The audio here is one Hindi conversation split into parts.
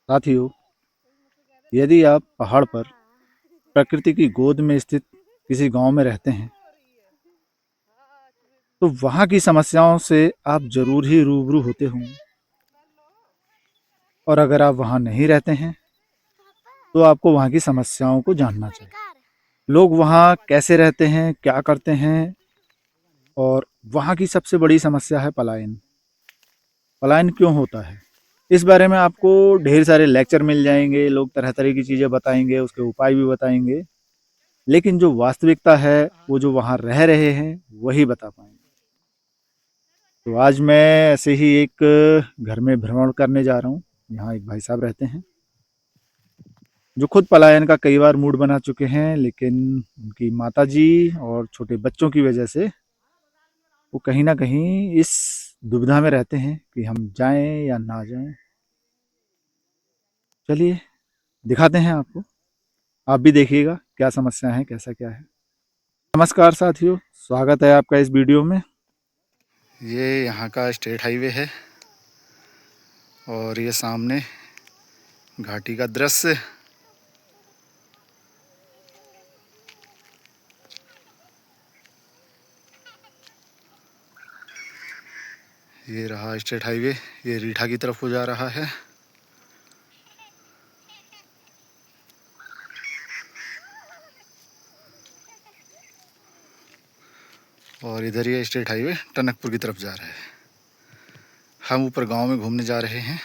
साथियों, यदि आप पहाड़ पर प्रकृति की गोद में स्थित किसी गांव में रहते हैं तो वहां की समस्याओं से आप जरूर ही रूबरू होते होंगे। और अगर आप वहां नहीं रहते हैं तो आपको वहां की समस्याओं को जानना चाहिए। लोग वहां कैसे रहते हैं, क्या करते हैं, और वहां की सबसे बड़ी समस्या है पलायन। पलायन क्यों होता है, इस बारे में आपको ढेर सारे लेक्चर मिल जाएंगे। लोग तरह तरह की चीज़ें बताएंगे, उसके उपाय भी बताएंगे, लेकिन जो वास्तविकता है वो जो वहाँ रह रहे हैं वही बता पाएंगे। तो आज मैं ऐसे ही एक घर में भ्रमण करने जा रहा हूँ। यहाँ एक भाई साहब रहते हैं जो खुद पलायन का कई बार मूड बना चुके हैं, लेकिन उनकी माताजी और छोटे बच्चों की वजह से वो कहीं ना कहीं इस दुविधा में रहते हैं कि हम जाएं या ना जाएं। चलिए दिखाते हैं आपको, आप भी देखिएगा क्या समस्या है, कैसा क्या है। नमस्कार साथियों, स्वागत है आपका इस वीडियो में। ये यहाँ का स्टेट हाईवे है और ये सामने घाटी का दृश्य। ये रहा स्टेट हाईवे, ये रीठा की तरफ को जा रहा है। और इधर ये स्टेट हाईवे टनकपुर की तरफ जा रहा है। हम ऊपर गांव में घूमने जा रहे हैं।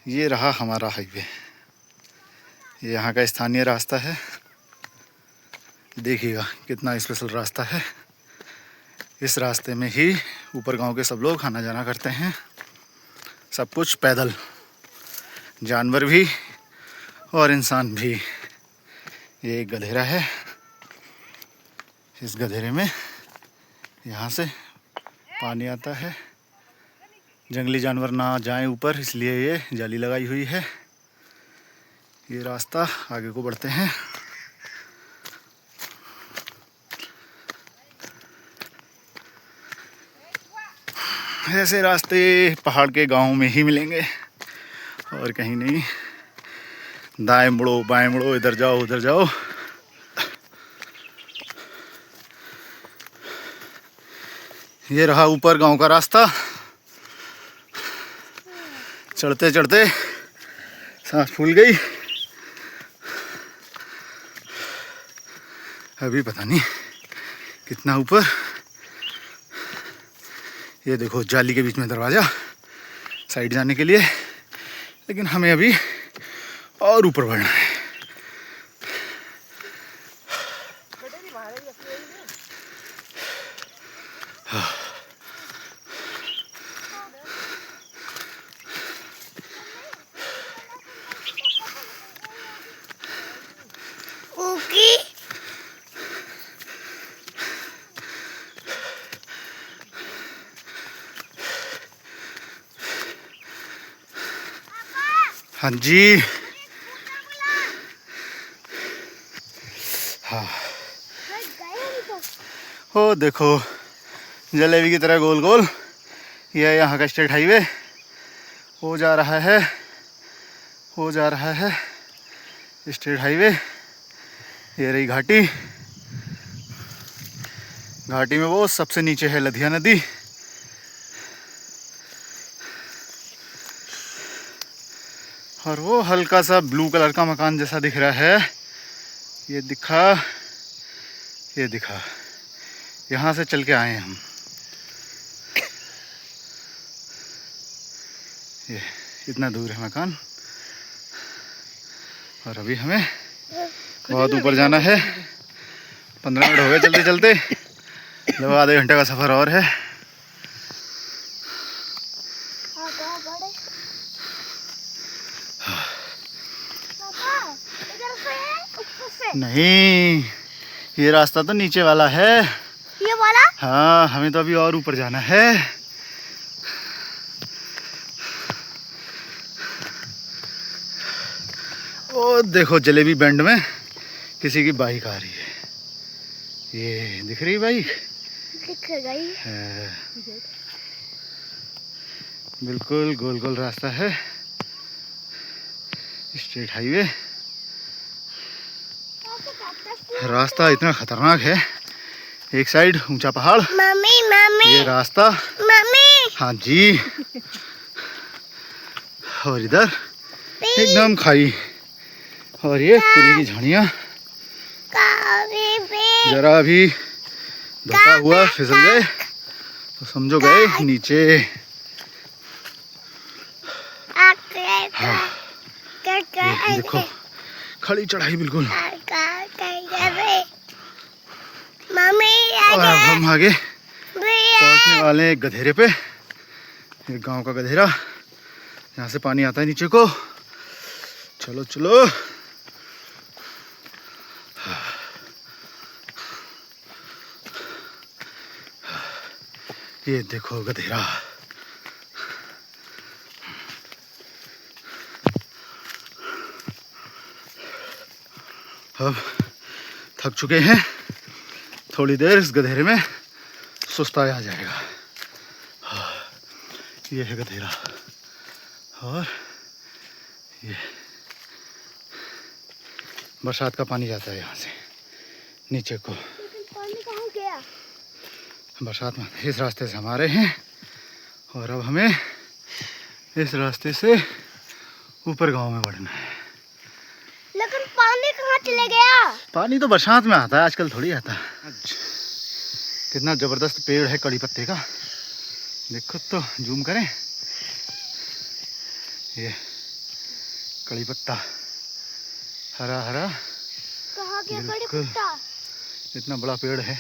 ये रहा हमारा हाईवे, ये यहाँ का स्थानीय रास्ता है। देखिएगा कितना स्पेशल रास्ता है। इस रास्ते में ही ऊपर गांव के सब लोग आना जाना करते हैं, सब कुछ पैदल, जानवर भी और इंसान भी। ये एक गधेरा है, इस गधेरे में यहाँ से पानी आता है। जंगली जानवर ना जाएं ऊपर, इसलिए ये जाली लगाई हुई है। ये रास्ता आगे को बढ़ते हैं। ऐसे रास्ते पहाड़ के गांव में ही मिलेंगे और कहीं नहीं। दाएं मुड़ो, बाएं मुड़ो, इधर जाओ, उधर जाओ। ये रहा ऊपर गांव का रास्ता। चढ़ते चढ़ते सांस फूल गई। अभी पता नहीं कितना ऊपर। ये देखो जाली के बीच में दरवाज़ा साइड जाने के लिए, लेकिन हमें अभी और ऊपर बढ़ना है। हाँ जी, हाँ। ओ देखो जलेबी की तरह गोल गोल। यह यहाँ का स्टेट हाईवे हो जा रहा है, हो जा रहा है स्टेट हाईवे। ये रही घाटी। घाटी में वो सबसे नीचे है लधिया नदी। और वो हल्का सा ब्लू कलर का मकान जैसा दिख रहा है, ये दिखा, ये दिखा। यहाँ से चल के आए हैं हम। ये इतना दूर है मकान और अभी हमें बहुत ऊपर जाना है। 15 मिनट हो गए चलते चलते, लगभग आधे घंटे का सफ़र और है। नहीं, ये रास्ता तो नीचे वाला है। ये वाला? हाँ, हमें तो अभी और ऊपर जाना है। ओ देखो जलेबी बैंड में किसी की बाइक आ रही है। ये दिख रही बाइक? दिख रही है। बिल्कुल गोल गोल रास्ता है। State highway. रास्ता इतना खतरनाक है, एक साइड ऊंचा पहाड़, ये रास्ता, हाँ जी, और इधर एकदम खाई, और ये कुली की झाड़ियाँ। जरा भी धोखा हुआ, फिसल गए तो समझो गए नीचे। हाँ, ये देखो खड़ी चढ़ाई बिल्कुल। और अब हम आगे पहुंचने वाले हैं एक गधेरे पे, एक गांव का गधेरा, यहाँ से पानी आता है नीचे को। चलो चलो। ये देखो गधेरा। अब थक चुके हैं, थोड़ी देर इस गधेरे में सुस्ताया जाएगा। ये है गधेरा, और ये बरसात का पानी जाता है यहाँ से नीचे को। पानी कहाँ गया? बरसात में इस रास्ते से हम आ रहे हैं, और अब हमें इस रास्ते से ऊपर गांव में बढ़ना है। लेकिन पानी कहाँ चले गया? पानी तो बरसात में आता है, आजकल थोड़ी आता है। कितना जबरदस्त पेड़ है कड़ी पत्ते का, देखो तो, जूम करें, ये कड़ी पत्ता हरा हरा। कहाँ गया कड़ी पत्ता? इतना बड़ा पेड़ है,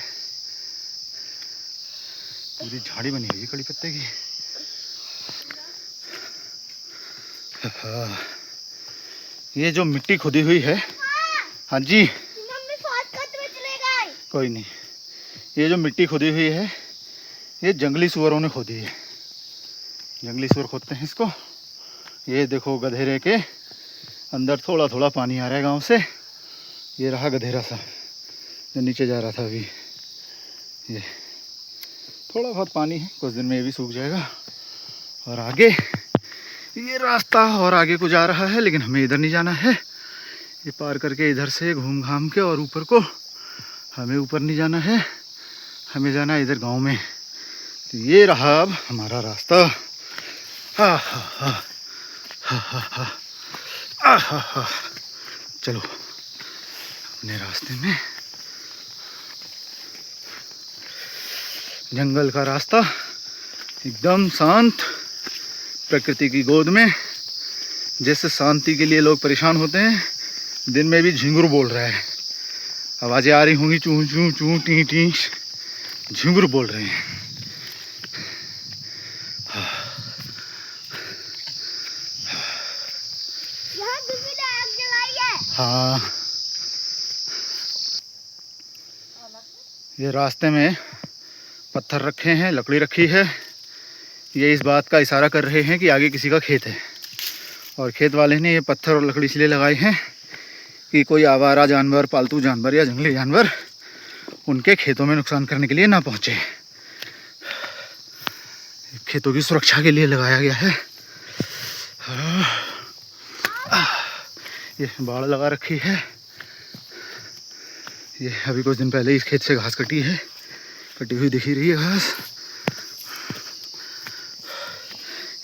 पूरी झाड़ी बनी हुई है कड़ी पत्ते की। ये जो मिट्टी खुदी हुई है, हाँ जी, मम्मी शॉर्टकट में चले गए। कोई नहीं, ये जो मिट्टी खुदी हुई है ये जंगली सुअरों ने खोदी है, जंगली सुअर खोदते हैं इसको। ये देखो गधेरे के अंदर थोड़ा थोड़ा पानी आ रहा है गांव से। ये रहा गधेरा सा जो नीचे जा रहा था अभी, ये थोड़ा बहुत पानी है, कुछ दिन में ये भी सूख जाएगा। और आगे ये रास्ता और आगे को जा रहा है, लेकिन हमें इधर नहीं जाना है, ये पार करके इधर से घूम घाम के और ऊपर को, हमें ऊपर नहीं जाना है, हमें जाना है इधर गांव में। तो ये रहा अब हमारा रास्ता। हा हा हा हा हा हा हा हा हा। चलो अपने रास्ते में, जंगल का रास्ता एकदम शांत, प्रकृति की गोद में। जैसे शांति के लिए लोग परेशान होते हैं, दिन में भी झिंगुर बोल रहा है, आवाजें आ रही होंगी, चू चू चू टी टी, झिंगुर बोल रहे हैं। यहाँ दूसरी ने आग जलाई है। हाँ, ये रास्ते में पत्थर रखे हैं, लकड़ी रखी है, ये इस बात का इशारा कर रहे हैं कि आगे किसी का खेत है। और खेत वाले ने ये पत्थर और लकड़ी इसलिए लगाए हैं कि कोई आवारा जानवर, पालतू जानवर या जंगली जानवर उनके खेतों में नुकसान करने के लिए ना पहुंचे। खेतों की सुरक्षा के लिए लगाया गया है। ये बाड़ लगा रखी है, ये अभी कुछ दिन पहले इस खेत से घास कटी है, कटी हुई दिख ही रही है घास।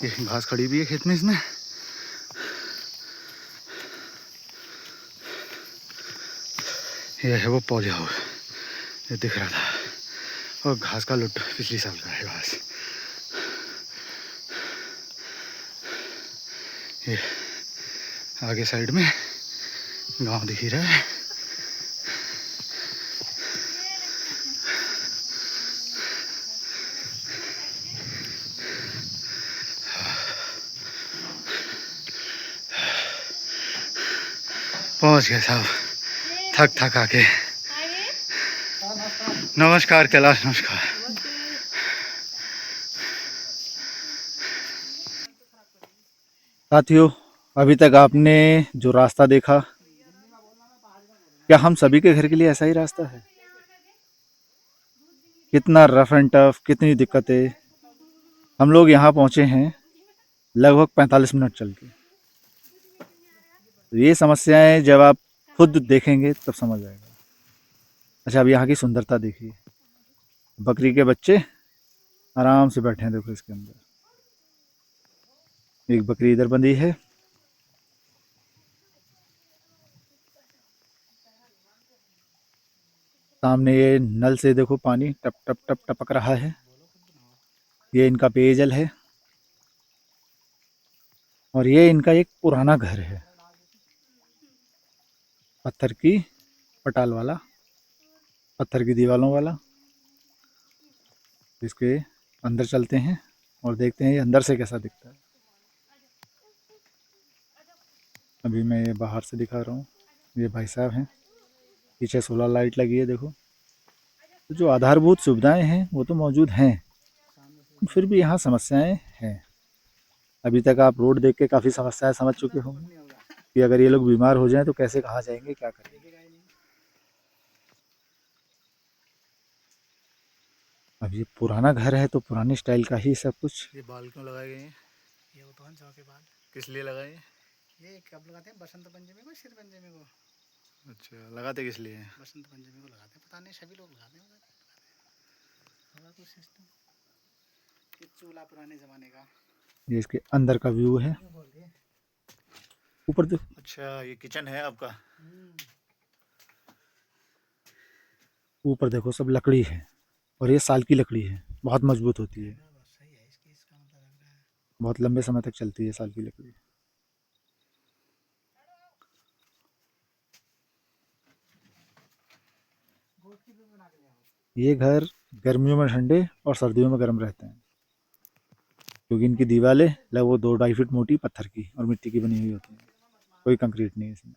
ये घास खड़ी भी है खेत में इसमें। ये है वो पौधा, ये दिख रहा था, और घास का लुट पिछली साल का है घास। ये आगे साइड में गांव दिख ही रहा है। पहुंच गए साहब, थक थक आके। नमस्कार कैलाश, नमस्कार। साथियों, अभी तक आपने जो रास्ता देखा, क्या हम सभी के घर के लिए ऐसा ही रास्ता है? कितना रफ एंड टफ, कितनी दिक्कतें। हम लोग यहाँ पहुँचे हैं लगभग 45 मिनट चल के। तो ये समस्याएं जब आप खुद देखेंगे तब समझ आएगा। अच्छा, अब यहाँ की सुंदरता देखिए, बकरी के बच्चे आराम से बैठे हैं, देखो इसके अंदर एक बकरी इधर बंधी है। सामने ये नल से देखो पानी टप टप टप टपक रहा है, ये इनका पेयजल है। और ये इनका एक पुराना घर है, पत्थर की पटाल वाला, पत्थर की दीवारों वाला। इसके अंदर चलते हैं और देखते हैं ये अंदर से कैसा दिखता है। अभी मैं ये बाहर से दिखा रहा हूँ, ये भाई साहब हैं, पीछे सोलर लाइट लगी है देखो। तो जो आधारभूत सुविधाएं हैं वो तो मौजूद हैं, फिर भी यहाँ समस्याएं हैं। अभी तक आप रोड देख के काफ़ी समस्याएं समझ चुके होंगे कि अगर ये लोग बीमार हो जाएं तो कैसे कहाँ जाएंगे, क्या करेंगे। अब ये पुराना घर है तो पुरानी स्टाइल का ही सब कुछ। ये बाल क्यों लगाए गए हैं? ये होता है चौके बाल। किस लिए लगाए हैं? ये कब लगाते हैं? बसंत पंचमी को, सिर पंचमी को। अच्छा, लगाते किस लिए हैं? बसंत पंचमी को लगाते हैं, पता नहीं सभी लोग लगाते हैं, होगा कुछ सिस्टम। ये चूल्हा पुराने जमाने का। ये इसके अंदर का व्यू है, ऊपर देखो। अच्छा, ये किचन है आपका? ऊपर देखो सब लकड़ी है, और ये साल की लकड़ी है, बहुत मजबूत होती है, सही है, इसका मतलब लग रहा है। बहुत लंबे समय तक चलती है साल की लकड़ी। ये घर गर्मियों में ठंडे और सर्दियों में गर्म रहते हैं, क्योंकि इनकी दीवारें लगभग 2-2.5 फीट मोटी पत्थर की और मिट्टी की बनी हुई होती हैं, कोई कंक्रीट नहीं है इसमें।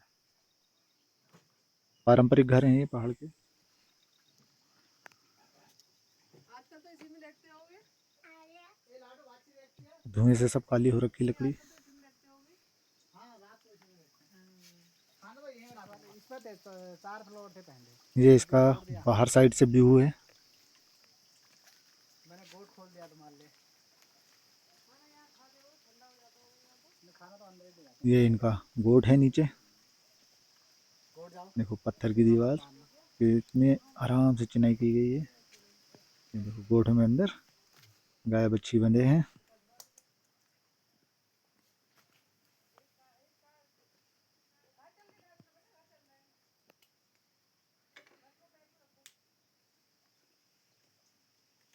पारंपरिक घर हैं ये पहाड़ के। धुएं से सब काली हो रखी लकड़ी। इस पर 4 फ्लोर थे पहले। ये इसका बाहर साइड से व्यू है। मैंने बोर्ड खोल दिया तो मान ले। खाना तो अंदर ही ले जाते ये इनका गोट है नीचे, हैं। बोर्ड जाओ। देखो पत्थर की दीवार, इतने आराम से चिनाई की गई है। ये देखो गोठ में अंदर गाय बच्छी बंधे हैं।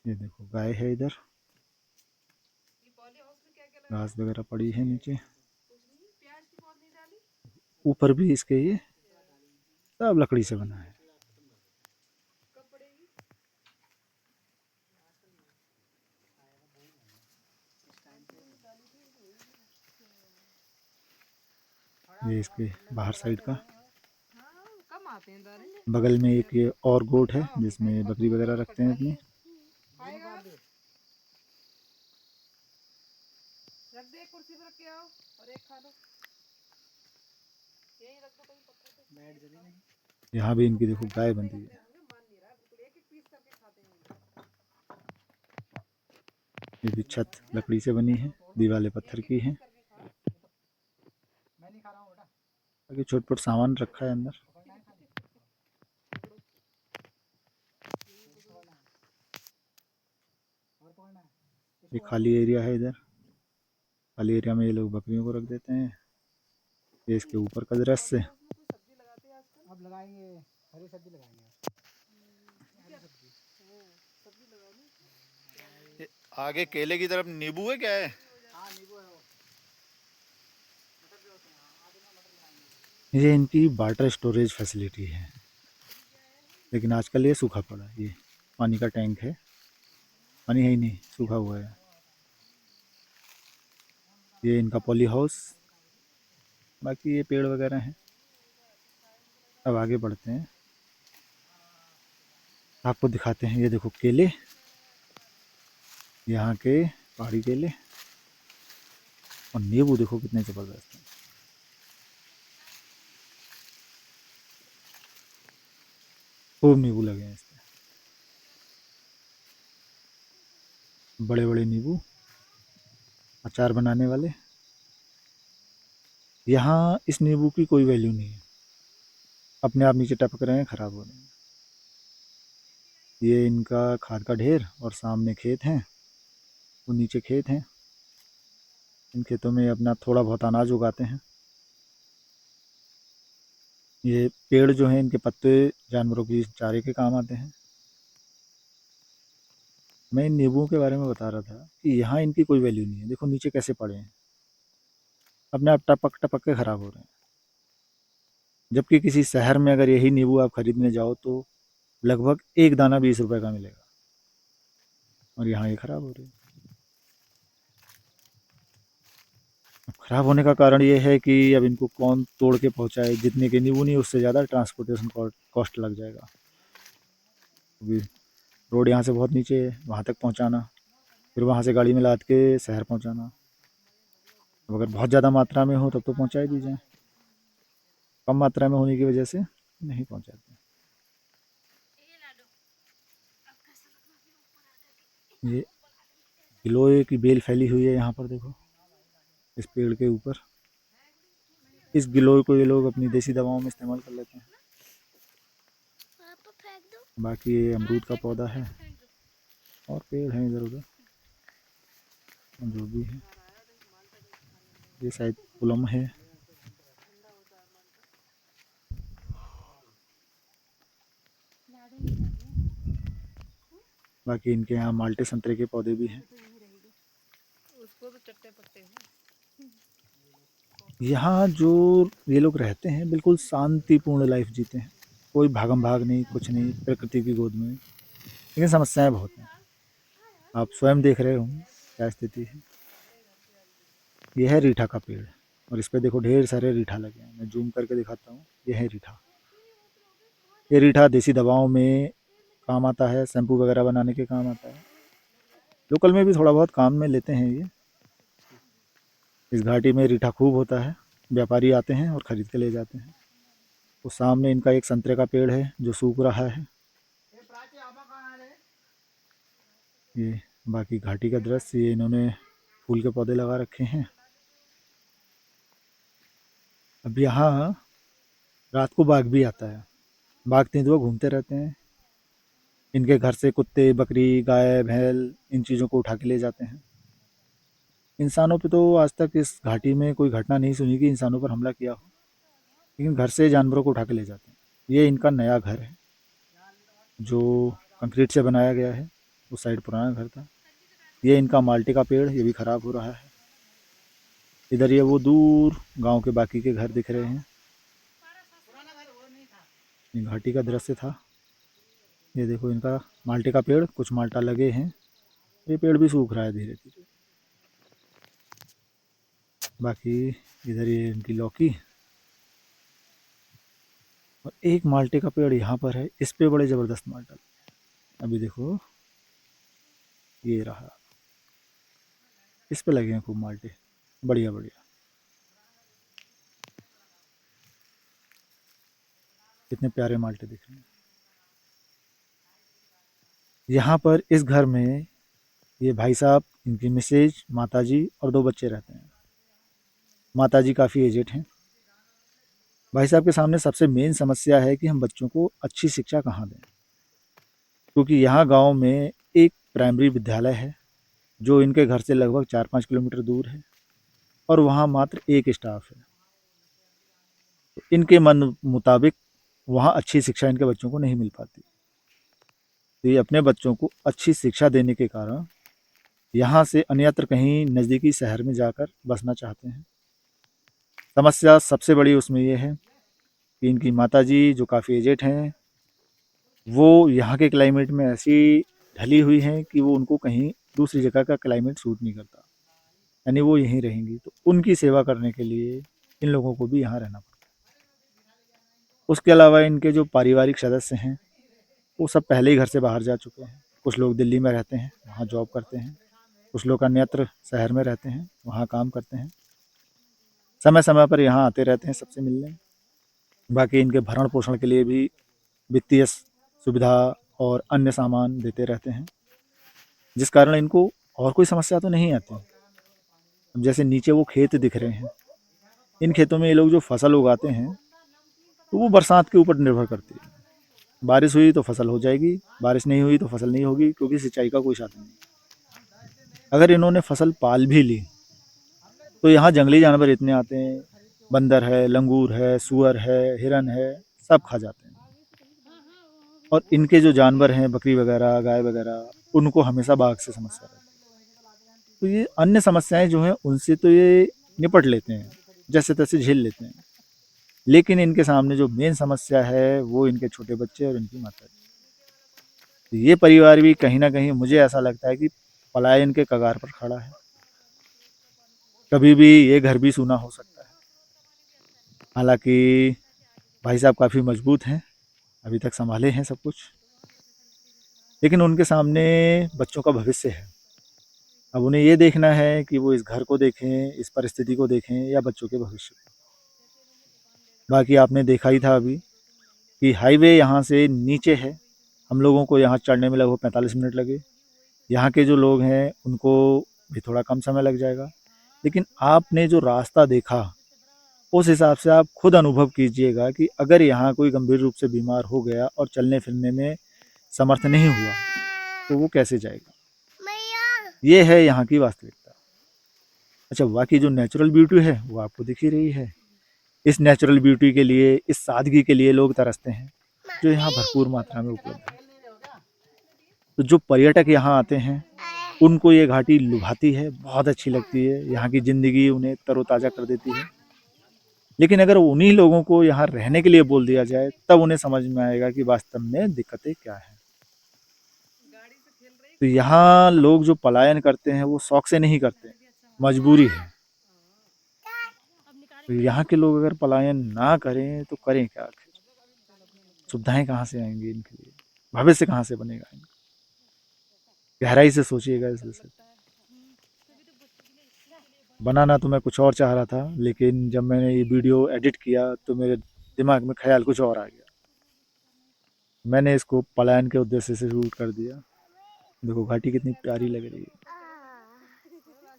ये देखो गाय है इधर, घास वगैरह पड़ी है नीचे। ऊपर भी इसके ये सब लकड़ी से बना है। ये इसके बाहर साइड का, बगल में एक ये और गोट है जिसमें बकरी वगैरह रखते हैं अपनी। रख दे, कुर्सी पर रख के आओ और एक खा लो, यही रख दो कहीं पत्थर पे। बैठ जली नहीं। यहाँ भी इनकी देखो गाय बंधी है। मान नहीं रहा, बिल्कुल एक एक पीस करके खाते हैं। ये भी छत लकड़ी से बनी है, दीवारें पत्थर की हैं। मैं नहीं खा रहा हूँ बेटा। बाकी छोट छोट सामान रखा है अंदर। और पकड़ना है। ये खाली एरिया है, इधर खाली एरिया में ये लोग बकरियों को रख देते हैं। ये इसके ऊपर का दृश्य है। अब लगाएंगे, हरी सब्जी लगाएंगे। ये आगे केले की तरफ नींबू है क्या है? हाँ नींबू है वो। ये इनकी वाटर स्टोरेज फैसिलिटी है, लेकिन आजकल ये सूखा पड़ा है। ये पानी का टैंक है, पानी है ही नहीं, सूखा हुआ है। ये इनका पॉली हाउस, बाकी ये पेड़ वगैरह हैं। अब आगे बढ़ते हैं, आपको दिखाते हैं। ये देखो केले, यहाँ के पहाड़ी केले, और नींबू देखो कितने ज़बरदस्त हैं। खूब नींबू लगे हैं इस पे, बड़े बड़े नींबू, अचार बनाने वाले। यहाँ इस नींबू की कोई वैल्यू नहीं है, अपने आप नीचे टपक रहे हैं, ख़राब हो रहे हैं। ये इनका खाद का ढेर और सामने खेत हैं, वो नीचे खेत हैं। इन खेतों में अपना थोड़ा बहुत अनाज उगाते हैं। ये पेड़ जो हैं इनके पत्ते जानवरों की चारे के काम आते हैं। मैं इन नींबुओं के बारे में बता रहा था कि यहाँ इनकी कोई वैल्यू नहीं है। देखो नीचे कैसे पड़े हैं, अपने आप टपक टपक के ख़राब हो रहे हैं। जबकि किसी शहर में अगर यही नींबू आप खरीदने जाओ तो लगभग एक दाना 20 रुपए का मिलेगा, और यहाँ ये ख़राब हो रही है। अब ख़राब होने का कारण ये है कि अब इनको कौन तोड़ के पहुँचाए। जितने के नींबू नहीं उससे ज़्यादा ट्रांसपोर्टेशन कॉस्ट लग जाएगा। अभी रोड यहाँ से बहुत नीचे है, वहाँ तक पहुँचाना, फिर वहाँ से गाड़ी में लाद के शहर पहुँचाना। अब अगर बहुत ज़्यादा मात्रा में हो तब तो पहुँचा ही दीजिए, कम मात्रा में होने की वजह से नहीं पहुँचाते। ये गिलोय की बेल फैली हुई है यहाँ पर, देखो इस पेड़ के ऊपर। इस गिलोय को ये लोग अपनी देसी दवाओं में इस्तेमाल कर लेते हैं। वहाँ पर फेंक दो। बाकी ये अमरूद का पौधा है और पेड़ हैं इधर उधर जो भी है। ये शायद पुलम है। बाकी इनके यहाँ माल्टे संतरे के पौधे भी हैं। उसको तो चट्टे पट्टे हैं। यहाँ जो ये लोग रहते हैं बिल्कुल शांतिपूर्ण लाइफ जीते हैं, कोई भागम भाग नहीं, कुछ नहीं, प्रकृति की गोद में। लेकिन समस्याएं बहुत हैं, आप स्वयं देख रहे होंगे क्या स्थिति है। यह है रीठा का पेड़, और इस पे देखो ढेर सारे रीठा लगे हैं। मैं जूम करके दिखाता हूँ, यह है रीठा। ये रीठा देसी दवाओं में काम आता है, शैम्पू वगैरह बनाने के काम आता है। लोकल में भी थोड़ा बहुत काम में लेते हैं ये। इस घाटी में रीठा खूब होता है, व्यापारी आते हैं और ख़रीद के ले जाते हैं। तो सामने इनका एक संतरे का पेड़ है जो सूख रहा है। ये बाकी घाटी का दृश्य, ये इन्होंने फूल के पौधे लगा रखे हैं। अब यहाँ रात को बाघ भी आता है, बाघ तेंदुआ घूमते रहते हैं। इनके घर से कुत्ते, बकरी, गाय, भैंस इन चीज़ों को उठा के ले जाते हैं। इंसानों पे तो आज तक इस घाटी में कोई घटना नहीं सुनी कि इंसानों पर हमला किया हो, लेकिन घर से जानवरों को उठा के ले जाते हैं। ये इनका नया घर है जो कंक्रीट से बनाया गया है, उस साइड पुराना घर था। ये इनका माल्टे का पेड़, ये भी ख़राब हो रहा है। इधर ये वो दूर गांव के बाकी के घर दिख रहे हैं। ये घाटी का दृश्य था। ये देखो इनका माल्टे का पेड़, कुछ माल्टा लगे हैं, ये पेड़ भी सूख रहा है धीरे धीरे। बाकी इधर ये इनकी लौकी, और एक माल्टे का पेड़ यहाँ पर है, इस पे बड़े ज़बरदस्त माल्टा। अभी देखो ये रहा, इस पे लगे हैं खूब माल्टे, बढ़िया बढ़िया। कितने प्यारे माल्टे दिख रहे हैं। यहाँ पर इस घर में ये भाई साहब, इनकी मिसेज, माताजी और 2 बच्चे रहते हैं। माताजी काफ़ी एजेड हैं। भाई साहब के सामने सबसे मेन समस्या है कि हम बच्चों को अच्छी शिक्षा कहाँ दें, क्योंकि यहाँ गांव में एक प्राइमरी विद्यालय है जो इनके घर से लगभग 4-5 किलोमीटर दूर है, और वहाँ मात्र एक स्टाफ है। तो इनके मन मुताबिक वहाँ अच्छी शिक्षा इनके बच्चों को नहीं मिल पाती। तो ये अपने बच्चों को अच्छी शिक्षा देने के कारण यहाँ से अन्यत्र कहीं नज़दीकी शहर में जाकर बसना चाहते हैं। समस्या सबसे बड़ी उसमें ये है कि इनकी माताजी जो काफ़ी एजेड हैं, वो यहाँ के क्लाइमेट में ऐसी ढली हुई हैं कि वो उनको कहीं दूसरी जगह का क्लाइमेट सूट नहीं करता, यानी वो यहीं रहेंगी। तो उनकी सेवा करने के लिए इन लोगों को भी यहाँ रहना पड़ता है। उसके अलावा इनके जो पारिवारिक सदस्य हैं वो सब पहले ही घर से बाहर जा चुके हैं। कुछ लोग दिल्ली में रहते हैं, वहाँ जॉब करते हैं। कुछ लोग अन्यत्र शहर में रहते हैं, वहाँ काम करते हैं। समय समय पर यहाँ आते रहते हैं सबसे मिलने। बाकी इनके भरण पोषण के लिए भी वित्तीय सुविधा और अन्य सामान देते रहते हैं, जिस कारण इनको और कोई समस्या तो नहीं आती। अब जैसे नीचे वो खेत दिख रहे हैं, इन खेतों में ये लोग जो फसल उगाते हैं तो वो बरसात के ऊपर निर्भर करती है। बारिश हुई तो फसल हो जाएगी, बारिश नहीं हुई तो फसल नहीं होगी, क्योंकि सिंचाई का कोई साधन नहीं। अगर इन्होंने फसल पाल भी ली तो यहाँ जंगली जानवर इतने आते हैं, बंदर है, लंगूर है, सुअर है, हिरन है, सब खा जाते हैं। और इनके जो जानवर हैं, बकरी वगैरह, गाय वगैरह, उनको हमेशा बाघ से समस्या रहती है। तो ये अन्य समस्याएं जो हैं उनसे तो ये निपट लेते हैं, जैसे तैसे झेल लेते हैं, लेकिन इनके सामने जो मेन समस्या है वो इनके छोटे बच्चे और इनकी माता जी। तो ये परिवार भी कहीं ना कहीं मुझे ऐसा लगता है कि पलायन के कगार पर खड़ा है। कभी भी ये घर भी सूना हो सकता है। हालांकि भाई साहब काफ़ी मजबूत हैं, अभी तक संभाले हैं सब कुछ, लेकिन उनके सामने बच्चों का भविष्य है। अब उन्हें ये देखना है कि वो इस घर को देखें, इस परिस्थिति को देखें या बच्चों के भविष्य को। बाकी आपने देखा ही था अभी कि हाईवे यहाँ से नीचे है, हम लोगों को यहाँ चढ़ने में लगभग 45 मिनट लगे। यहाँ के जो लोग हैं उनको भी थोड़ा कम समय लग जाएगा, लेकिन आपने जो रास्ता देखा उस हिसाब से आप खुद अनुभव कीजिएगा कि अगर यहाँ कोई गंभीर रूप से बीमार हो गया और चलने फिरने में समर्थ नहीं हुआ तो वो कैसे जाएगा। ये है यहाँ की वास्तविकता। अच्छा, बाकी जो नेचुरल ब्यूटी है वो आपको दिख ही रही है। इस नेचुरल ब्यूटी के लिए, इस सादगी के लिए लोग तरसते हैं, जो यहाँ भरपूर मात्रा में उपलब्ध है। तो जो पर्यटक यहाँ आते हैं उनको ये घाटी लुभाती है, बहुत अच्छी लगती है। यहाँ की ज़िंदगी उन्हें तरोताज़ा कर देती है। लेकिन अगर उन्हीं लोगों को यहाँ रहने के लिए बोल दिया जाए तब उन्हें समझ में आएगा कि वास्तव में दिक्कतें क्या हैं। तो यहाँ लोग जो पलायन करते हैं वो शौक से नहीं करते, मजबूरी है। तो यहाँ के लोग अगर पलायन ना करें तो करें क्या आखिर? सुविधाएं कहाँ से आएंगी इनके लिए, भविष्य कहाँ से बनेगा इनका? गहराई से सोचिएगा इस विषय पे। बनाना तो मैं कुछ और चाह रहा था, लेकिन जब मैंने ये वीडियो एडिट किया तो मेरे दिमाग में ख्याल कुछ और आ गया। मैंने इसको पलायन के उद्देश्य से शूट कर दिया। देखो घाटी कितनी प्यारी लग रही है।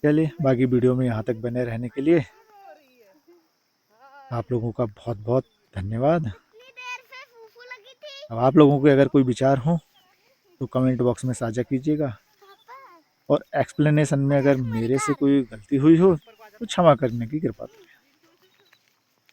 चलिए, बाकी वीडियो में यहाँ तक बने रहने के लिए आप लोगों का बहुत बहुत धन्यवाद। अब आप लोगों के अगर कोई विचार हो तो कमेंट बॉक्स में साझा कीजिएगा, और एक्सप्लेनेशन में अगर मेरे से कोई गलती हुई हो तो क्षमा करने की कृपा करें।